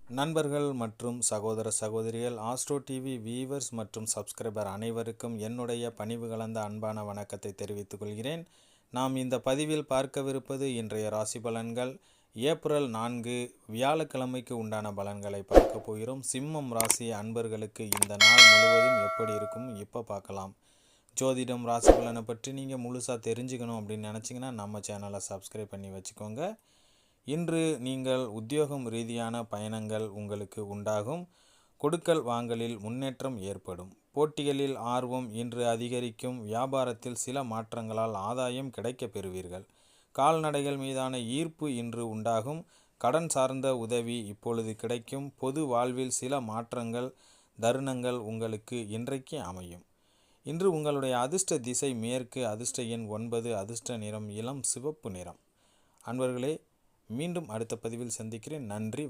நண்பர்கள் மற்றும் சகோதர சகோதரிகள், ஆஸ்ட்ரோ டிவி வியூவர்ஸ் மற்றும் சப்ஸ்கிரைபர் அனைவருக்கும் என்னுடைய பணிவு கலந்த அன்பான வணக்கத்தை தெரிவித்துக் கொள்கிறேன். நாம் இந்த பதிவில் பார்க்கவிருப்பது இன்றைய ராசி பலன்கள். ஏப்ரல் 4 வியாழக்கிழமைக்கு உண்டான பலன்களை பார்க்க போகிறோம். சிம்மம் ராசி அன்பர்களுக்கு இந்த நாள் முழுவதும் எப்படி இருக்கும் இப்போ பார்க்கலாம். ஜோதிடம் ராசி பலனை பற்றி நீங்கள் முழுசாக தெரிஞ்சுக்கணும் அப்படின்னு நினச்சிங்கன்னா நம்ம சேனலை சப்ஸ்கிரைப் பண்ணி வச்சுக்கோங்க. இன்று நீங்கள் உத்தியோகம் ரீதியான பயணங்கள் உங்களுக்கு உண்டாகும். கொடுக்கல் வாங்கலில் முன்னேற்றம் ஏற்படும். போட்டிகளில் ஆர்வம் இன்று அதிகரிக்கும். வியாபாரத்தில் சில மாற்றங்களால் ஆதாயம் கிடைக்கப் பெறுவீர்கள். கால்நடைகள் மீதான ஈர்ப்பு இன்று உண்டாகும். கடன் சார்ந்த உதவி இப்பொழுது கிடைக்கும். பொது வாழ்வில் சில மாற்றங்கள் தருணங்கள் உங்களுக்கு இன்றைக்கு அமையும். இன்று உங்களுடைய அதிர்ஷ்ட திசை மேற்கு. அதிர்ஷ்ட எண் 9. அதிர்ஷ்ட நிறம் இளம் சிவப்பு நிறம். அன்பர்களே, மீண்டும் அடுத்த பதிவில் சந்திக்கிறேன். நன்றி.